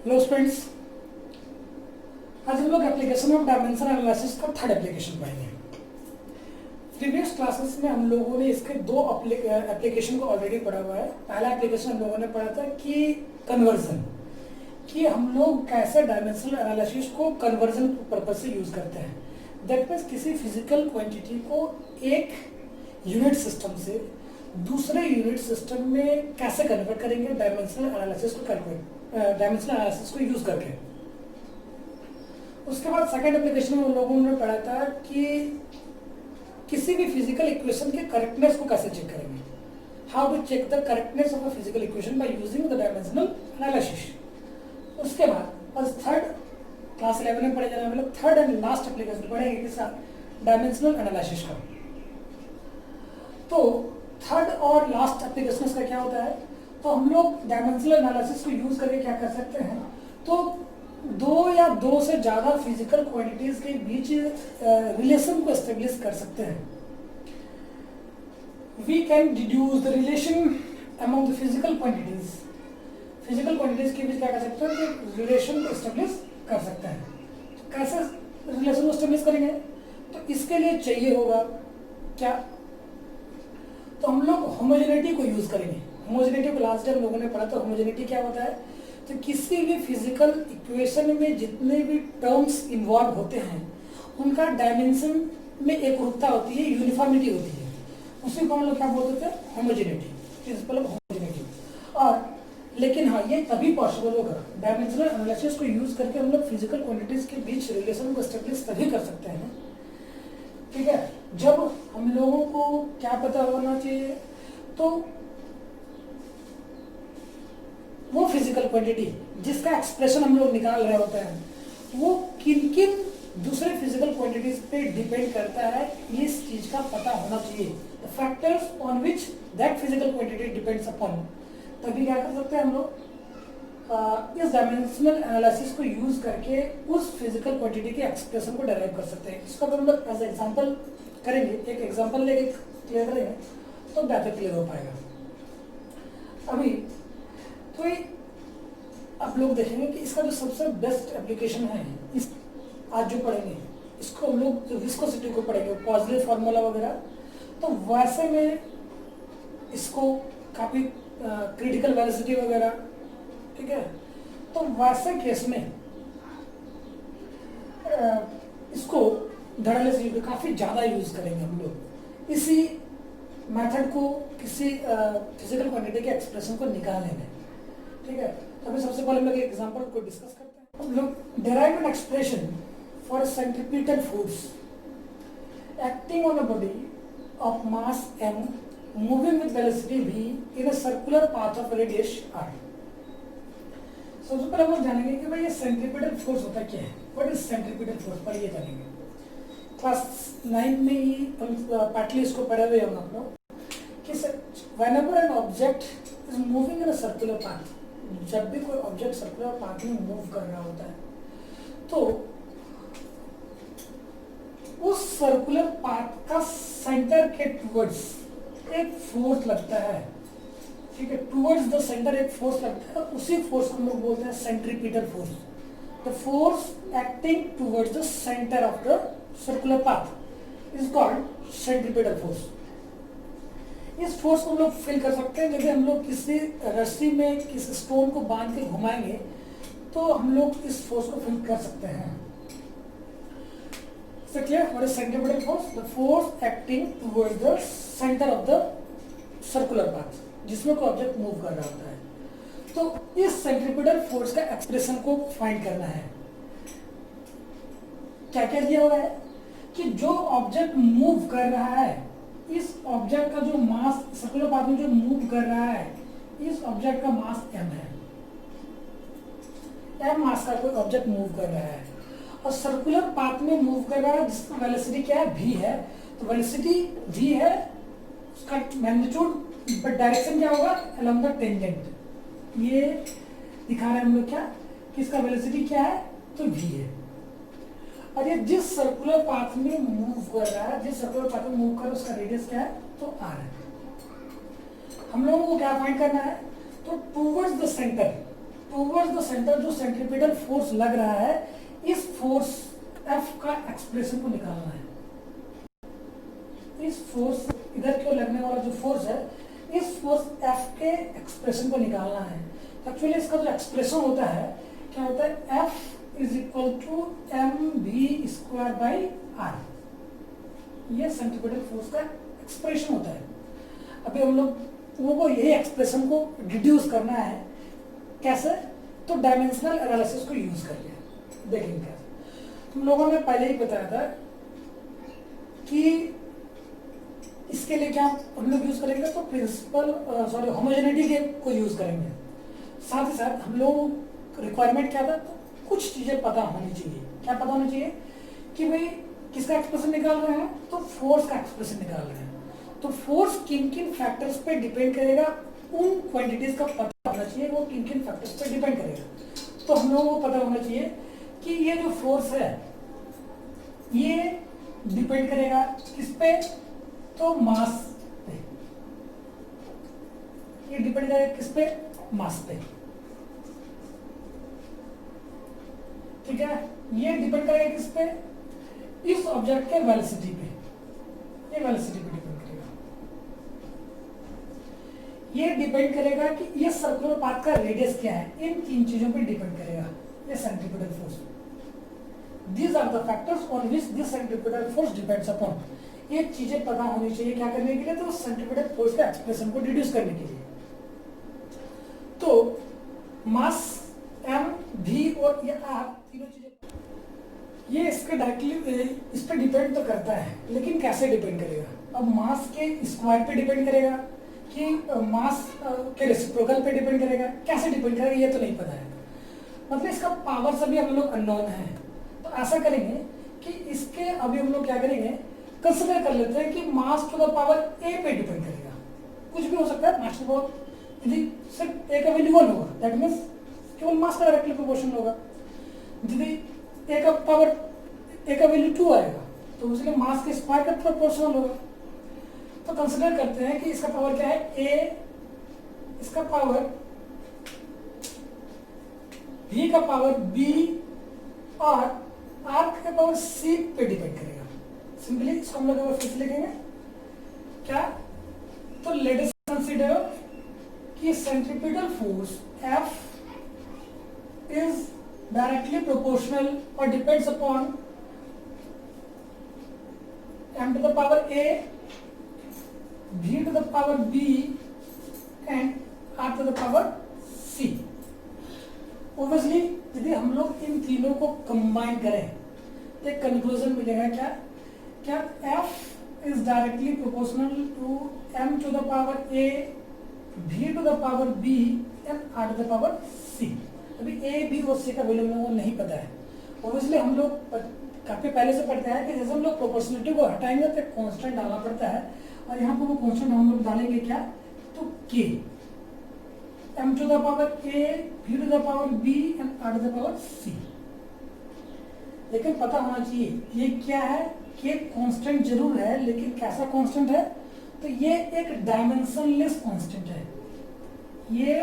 Hello students, आज हम लोग एप्लीकेशन ऑफ डायमेंशन एनालिसिस का थर्ड एप्लीकेशन पढ़ेंगे। प्रीवियस क्लासेस में हम लोगों ने इसके दो एप्लीकेशन को ऑलरेडी पढ़ा हुआ है। पहला एप्लीकेशन हम लोगों ने पढ़ा था कि कन्वर्जन, कि हम लोग कैसे डायमेंशनल एनालिसिस को कन्वर्जन पर्पज से यूज करते हैं। दैट मीन्स किसी फिजिकल क्वांटिटी को एक यूनिट सिस्टम से दूसरे यूनिट सिस्टम में कैसे कन्वर्ट करेंगे डायमेंशनल एनालिसिस को यूज करके। उसके बाद सेकेंड एप्लीकेशन में उन लोगों ने पढ़ा था कि किसी भी फिजिकल इक्वेशन के करेक्टनेस को कैसे चेक करेंगे, how to check the correctness of a physical equation by using the dimensional analysis. उसके बाद बस थर्ड क्लास 11 में पढ़े जाने वाले थर्ड एंड लास्ट एप्लीकेशन पढ़ेंगे के साथ डायमेंशनल एनालिसिस का। तो थर्ड और लास्ट एप्लीकेशन का क्या होता है, तो हम लोग डायमेंशनल एनालिसिस को यूज करके क्या कर सकते हैं, तो दो या दो से ज्यादा फिजिकल क्वांटिटीज के बीच रिलेशन को एस्टेब्लिश कर सकते हैं। We can deduce the relation among the physical quantities. Physical quantities के बीच क्या कर सकते हैं, तो रिलेशन को एस्टेब्लिश कर सकते हैं। तो कैसे रिलेशन को एस्टेब्लिश करेंगे, तो इसके लिए चाहिए होगा क्या, तो हम लोग होमोजेनिटी को यूज करेंगे। होमोजेनिटी को लास्ट टाइम लोगों ने पढ़ा, तो होमोजेनिटी क्या होता है, तो किसी भी फिजिकल इक्वेशन में जितने भी टर्म्स इन्वॉल्व होते हैं उनका डायमेंशन में एकरूपता होती है, यूनिफॉर्मिटी होती है। उसी को हम लोग क्या बोलते हैं, होमोजेनिटी, प्रिंसिपल ऑफ होमोजेनिटी। और लेकिन हाँ, ये तभी पॉसिबल होगा, डायमेंशनल एनालिसिस को यूज करके हम लोग फिजिकल क्वांटिटीज के बीच रिलेशन को एस्टेब्लिश तभी कर सकते हैं, ठीक है, जब हम लोगों को क्या पता होना चाहिए, तो वो फिजिकल क्वांटिटी जिसका एक्सप्रेशन हम लोग निकाल रहे होते हैं वो किन किन दूसरे फिजिकल क्वांटिटीज पे डिपेंड करता है, इस चीज का पता होना चाहिए। The factors on which that physical quantity depends upon. तभी क्या कर सकते हैं हम लोग, इस डायमेंशनल एनालिसिस को यूज करके उस फिजिकल क्वांटिटी के एक्सप्रेशन को डेराइव कर सकते हैं। इसको हम लोग एज एग्जांपल करेंगे, एक एग्जांपल लेके क्लियर करेंगे तो बेहतर क्लियर हो पाएगा। अभी तो ये आप लोग देखेंगे कि इसका जो सबसे बेस्ट एप्लीकेशन है, इस आज जो पढ़ेंगे इसको हम लोग विस्कोसिटी को पढ़ेंगे, पॉजिटिव फार्मूला वगैरह, तो वैसे में इसको काफी क्रिटिकल वेलोसिटी वगैरह, ठीक है, तो वैसे केस में इसको धड़ल्ले काफी ज्यादा यूज करेंगे हम लोग इसी मेथड को किसी फिजिकल क्वांटिटी के एक्सप्रेशन को निकालने में, ठीक है। तो अभी सबसे पहले हम लोग एक एग्जांपल को डिस्कस करते हैं। हम लोग derive an expression for centripetal force acting on a body of mass m moving with velocity v in a circular path of radius r। सबसे पहले हम लोग जानेंगे कि भाई ये सेंट्रीपिटल फोर्स होता क्या है, व्हाट इज सेंट्रीपिटल फोर्स, पर ये जानेंगे। क्लास 9 में ही हम पार्टली इसको पढ़े हुए हम लोग कि whenever an object is moving in a circular path, जब भी कोई ऑब्जेक्ट सर्कुलर पाथ में मूव कर रहा होता है तो उस सर्कुलर पाथ का सेंटर के टुवर्ड्स एक फोर्स लगता है, ठीक है, टुवर्ड्स द सेंटर एक फोर्स लगता है, उसी फोर्स को हम लोग बोलते हैं centripetal force. The force acting towards the centre of the circular path is called centripetal force. इस फोर्स को हम लोग फील कर सकते हैं जब हम लोग किसी रस्सी में किसी स्टोन को बांध के घुमाएंगे तो हम लोग इस फोर्स को फील कर सकते हैं। Clear, what is centripetal force, the force acting towards the centre of the circular path जिसमें कोई ऑब्जेक्ट मूव कर रहा होता है। तो इस सेंट्रीपिटल फोर्स का एक्सप्रेशन को फाइंड करना है। क्या क्या दिया हुआ है कि जो ऑब्जेक्ट मूव कर रहा है, इस ऑब्जेक्ट का जो मास सर्कुलर पाथ में जो मूव कर रहा है, इस ऑब्जेक्ट का मास m है, m मास का कोई ऑब्जेक्ट मूव कर रहा है और सर्कुलर पाथ में मूव कर रहा है जिसका वेलोसिटी क्या है, v है। तो वेलोसिटी v है, उसका मैग्नीट्यूड बट डायरेक्शन क्या होगा, अलोंग द टेंजेंट। ये दिखा रहे हैं हम लोग क्या कि इसका वेलोसिटी क्या है, तो v है। और ये जिस सर्कुलर पाथ में मूव कर रहा है, जिस सर्कुलर पाथ में मूव कर रहा है उसका रेडियस क्या है, तो r है। हम लोगों को क्या फाइंड करना है, तो towards the centre towards the centre जो सेंट्रीपिटल फोर्स लग रहा है, इस फोर्स एफ का एक्सप्रेशन को निकालना है। इस फोर्स इधर क्यों लगने वाला जो फोर्स है, इस फोर्स एफ के एक्सप्रेशन को निकालना है। एक्चुअली इसका जो एक्सप्रेशन होता है क्या होता है, F is equal to M V square by R, ये सेंट्रीपिटल फोर्स का एक्सप्रेशन होता है। अभी हम लोगों को यही एक्सप्रेशन को डिड्यूस करना है, कैसे, तो डायमेंशनल एनालिसिस को यूज करके देखेंगे कैसे। तुम लोगों ने पहले ही बताया था कि इसके लिए क्या हम लोग यूज करेंगे, तो प्रिंसिपल होमोजेनिटी के को यूज करेंगे। साथ ही साथ हम लोग रिक्वायरमेंट क्या था, तो कुछ चीजें पता होनी चाहिए। क्या पता होनी चाहिए कि भाई किसका एक्सप्रेशन निकाल रहे हैं, तो फोर्स का एक्सप्रेशन निकाल रहे हैं। तो फोर्स किन किन फैक्टर्स पे डिपेंड करेगा, उन क्वांटिटीज का पता होना चाहिए, वो किन किन फैक्टर्स पे डिपेंड करेगा। तो हम लोगों को पता होना चाहिए कि ये जो फोर्स है ये डिपेंड करेगा किस पे, तो मास पे। ये डिपेंड करेगा किस पे, मास पे, ठीक है। ये डिपेंड करेगा किस पे, इस ऑब्जेक्ट के वेलोसिटी पे, ये वेलोसिटी पे डिपेंड करेगा। ये डिपेंड करेगा कि ये सर्कुलर पाथ का रेडियस क्या है, इन तीन चीजों पे डिपेंड करेगा ये centripetal force. These are the factors on which this centripetal force depends upon। ये चीजें पता होनी चाहिए क्या करने के लिए, तो सेंट्रीपिटल फोर्स का एक्सप्रेशन को डिड्यूस करने के लिए। तो मास एम वी और ये आर तीनों चीजें ये इसके डायरेक्टली इस पर डिपेंड तो करता है, लेकिन कैसे डिपेंड करेगा। अब मास के स्क्वायर पे डिपेंड करेगा कि मास के रेसिप्रोकल पे डिपेंड करेगा, कैसे डिपेंड करेगा ये तो नहीं पता है। मतलब इसका पावर सभी हम लोग अननोन है। तो ऐसा करेंगे कि इसके अभी हम लोग क्या करेंगे, कंसिडर कर लेते हैं कि मास टू द पावर ए पे डिपेंड करेगा। कुछ भी हो सकता है, मास टू द पावर यदि सिर्फ ए का वैल्यू 1 होगा, दैट मीन्स केवल मास का डायरेक्टली प्रोपोर्शनल होगा। यदि ए का वैल्यू 2 आएगा तो उसके मास के स्क्वायर का प्रोपोर्शनल होगा। तो कंसिडर करते हैं कि इसका पावर क्या है, ए, इसका पावर v का पावर b और r का पावर c पे डिपेंड करेगा। सिंपली इसको हम लोग फिर से लिखेंगे क्या, तो लेट अस कंसीडर कि centripetal force F is directly proportional or depends upon m to the power a, v to the power b and r to the power c। Obviously यदि हम लोग इन तीनों को कंबाइन करें तो एक कंक्लूजन मिलेगा क्या, क्या F is directly proportional to m to the power a, v to the power b and r to the power c। अभी a, b और c का वैल्यू हम लोगों को नहीं पता है। ऑब्वियसली हम लोग काफी पहले से पढ़ते हैं कि जैसे हम लोग प्रोपोर्शनलिटी को हटाएंगे तो एक कांस्टेंट डालना पड़ता है, और यहाँ पर वो कांस्टेंट हम लोग डालेंगे क्या, तो k, m to the power a, v to the power b and r to the power c। लेकिन पता होना चाहिए ये क्या है, कि कांस्टेंट जरूर है, लेकिन कैसा कांस्टेंट है, तो ये एक डायमेंशनलेस कांस्टेंट है। ये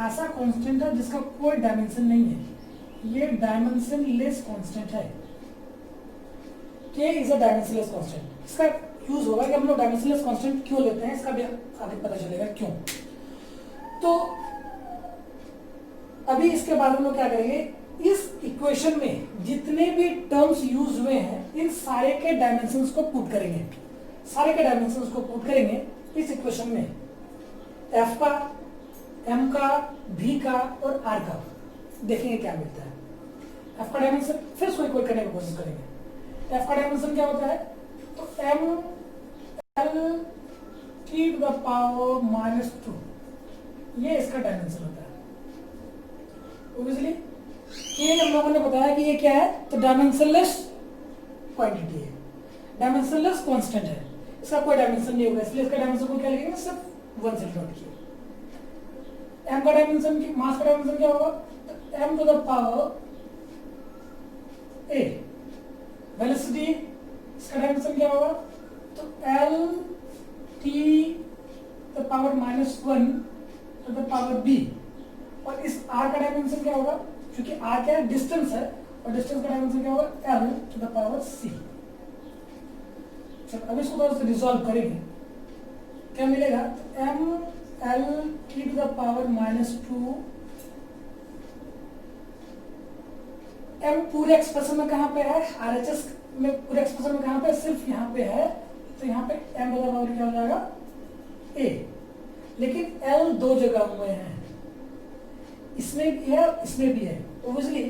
ऐसा कांस्टेंट है जिसका कोई डायमेंशन नहीं है, ये डायमेंशनलेस कांस्टेंट है। K is a dimensionless constant. इसका यूज होगा कि हम लोग डायमेंशनलेस कांस्टेंट क्यों लेते हैं, इसका भी आगे पता चलेगा क्यों। तो अभी इसके बाद हम लोग क्या करेंगे, इस इक्वेशन में जितने भी टर्म्स यूज हुए हैं इन सारे के डायमेंशंस को पुट करेंगे, सारे के डायमेंशंस को पुट करेंगे इस इक्वेशन में, F का, M का, V का और R का, देखेंगे क्या मिलता है। F का डायमेंशन फिर इसको इक्वल करने की कोशिश करेंगे। F का डायमेंशन क्या होता है, तो m l t to the power -2, ये इसका डायमेंशन होता है। Obviously K हम लोगों ने बताया कि ये क्या है, तो डायमेंशनलेस क्वांटिटी है, डायमेंशनलेस कांस्टेंट है, इसका कोई डायमेंशन नहीं होगा, इसलिए इसका डायमेंशन को क्या लिखेंगे, सिर्फ 1 से डिनोट किया। m का डायमेंशन, मास का डायमेंशन क्या होगा, तो m to the power a, velocity इसका डायमेंशन क्या होगा, तो L T the power -1 to the power b, और इस आर का डायमेंशन क्या होगा, क्योंकि आर क्या है, डिस्टेंस है, और डिस्टेंस का डायमेंशन क्या होगा, L to the power C. चलो अब इसको थोड़ा सा रिजॉल्व करेंगे, क्या मिलेगा, M L T to the power -2, M पूरे एक्सप्रेशन में कहाँ पे है, आरएचएस में पूरे एक्सप्रेशन में कहाँ पे, सिर्फ यहाँ पे है, तो यहाँ पे एम टू द पावर क्या हो जाएगा, ए। लेकिन एल दो जगह में है, इसमें भी है इसमें भी है, ओब्वियसली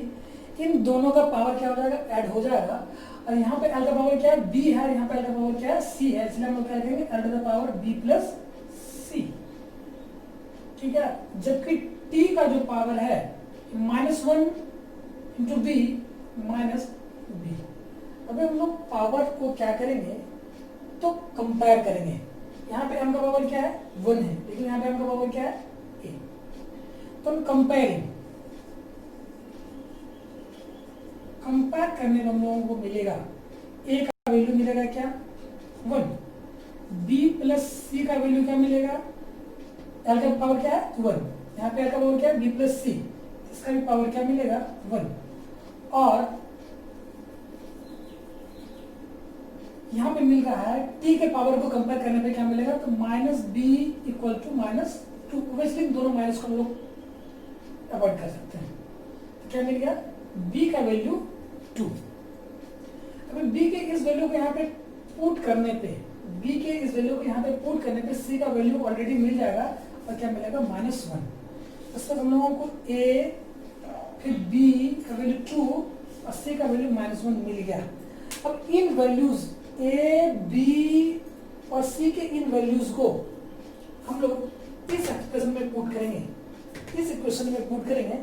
इन दोनों का पावर क्या हो जाएगा, ऐड हो जाएगा। और यहाँ पे एल का पावर क्या है, बी है, यहाँ पे एल का पावर क्या है, सी है, इसलिए हम लोग क्या करेंगे, L to the power B plus C, ठीक है। जबकि टी का जो पावर है -1 इंटू बी माइनस बी। अभी हम लोग पावर को क्या करेंगे, तो कंपेयर करेंगे। यहाँ पे m का पावर क्या है, 1 है, लेकिन यहाँ पे m का पावर क्या है, a। तो हम कंपेयर करने में हम लोगों को मिलेगा, a का वैल्यू मिलेगा क्या, 1, b प्लस सी का वैल्यू क्या मिलेगा, l का पावर क्या है, 1, यहाँ पे l का पावर क्या है, b प्लस सी, इसका भी पावर क्या मिलेगा, 1। और यहाँ पे मिल रहा है t के पावर को कंपेयर करने पे क्या मिलेगा, तो -b इक्वल टू -2। वैसे दोनों माइनस को हम लोग अवॉइड कर सकते हैं, तो क्या मिल गया, b का वैल्यू 2। अभी b के इस वैल्यू को यहाँ पे पुट करने पे, b के इस वैल्यू को यहाँ पे पुट करने पे c का वैल्यू ऑलरेडी मिल जाएगा, और क्या मिलेगा, -1। इसका हम लोगों को a फिर b का वैल्यू 2 और c का वैल्यू -1 मिल गया। अब इन वैल्यूज a, b और c के इन वैल्यूज को हम लोग इस एक्सप्रेशन में पुट करेंगे, इस इक्वेशन में पुट करेंगे,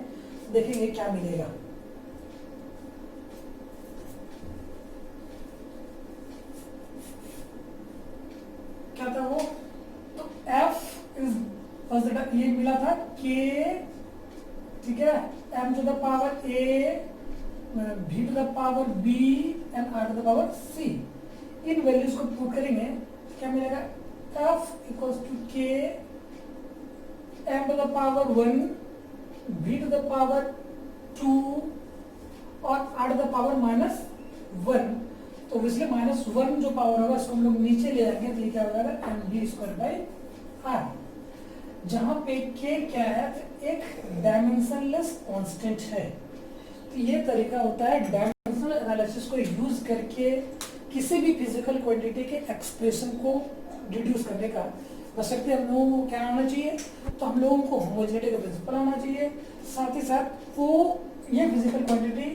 देखेंगे क्या मिलेगा। क्या था वो, तो f इज ये मिला था k, ठीक है, m to the power a, v to the power b and r to the power c। इन वैल्यूज को पुट करेंगे, क्या मिलेगा, f equals to k m to the power 1, v to the power 2 और r to the power -1। तो इसलिए -1 जो power होगा इसको हम लोग नीचे ले जाएंगे, तो ये क्या हो जाएगा, mv²/r, जहां पे k क्या है, तो एक डायमेंशनलेस कांस्टेंट है। तो ये तरीका होता है डायमेंशनल एनालिसिस को यूज करके किसी भी फिजिकल क्वांटिटी के एक्सप्रेशन को डिड्यूस करने का। बशर्ते हम लोगों को क्या आना चाहिए, तो हम लोगों को होमोजेनिटी का प्रिंसिपल आना चाहिए, साथ ही साथ वो ये फिजिकल क्वांटिटी,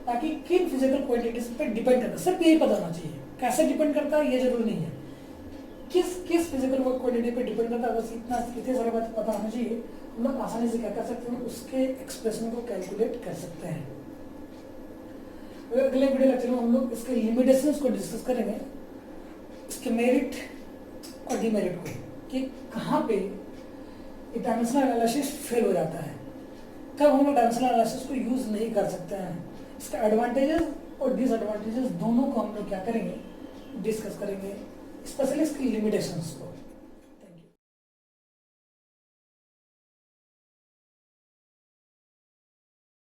ताकि किन फिजिकल क्वांटिटीज पे डिपेंड करता है, सिर्फ यही पता होना चाहिए। कैसे डिपेंड करता है ये जरूरी नहीं है, किस फिजिकल क्वांटिटी पे डिपेंड करता है, बस इतने सारे बात पता होना चाहिए। हम लोग आसानी से क्या कर सकते हैं, उसके एक्सप्रेशन को कैलकुलेट कर सकते हैं। अगले वीडियो लेक्चर में हम लोग इसके लिमिटेशंस को डिस्कस करेंगे, इसके मेरिट और डिमेरिट को, कि कहाँ पे डायमेंशनल एनालिसिस फेल हो जाता है, कब हम लोग डायमेंशनल एनालिसिस को यूज नहीं कर सकते हैं। इसका एडवांटेजेस और डिसएडवांटेजेस दोनों को हम लोग क्या करेंगे, डिस्कस करेंगे, स्पेशली इसकी लिमिटेशंस को।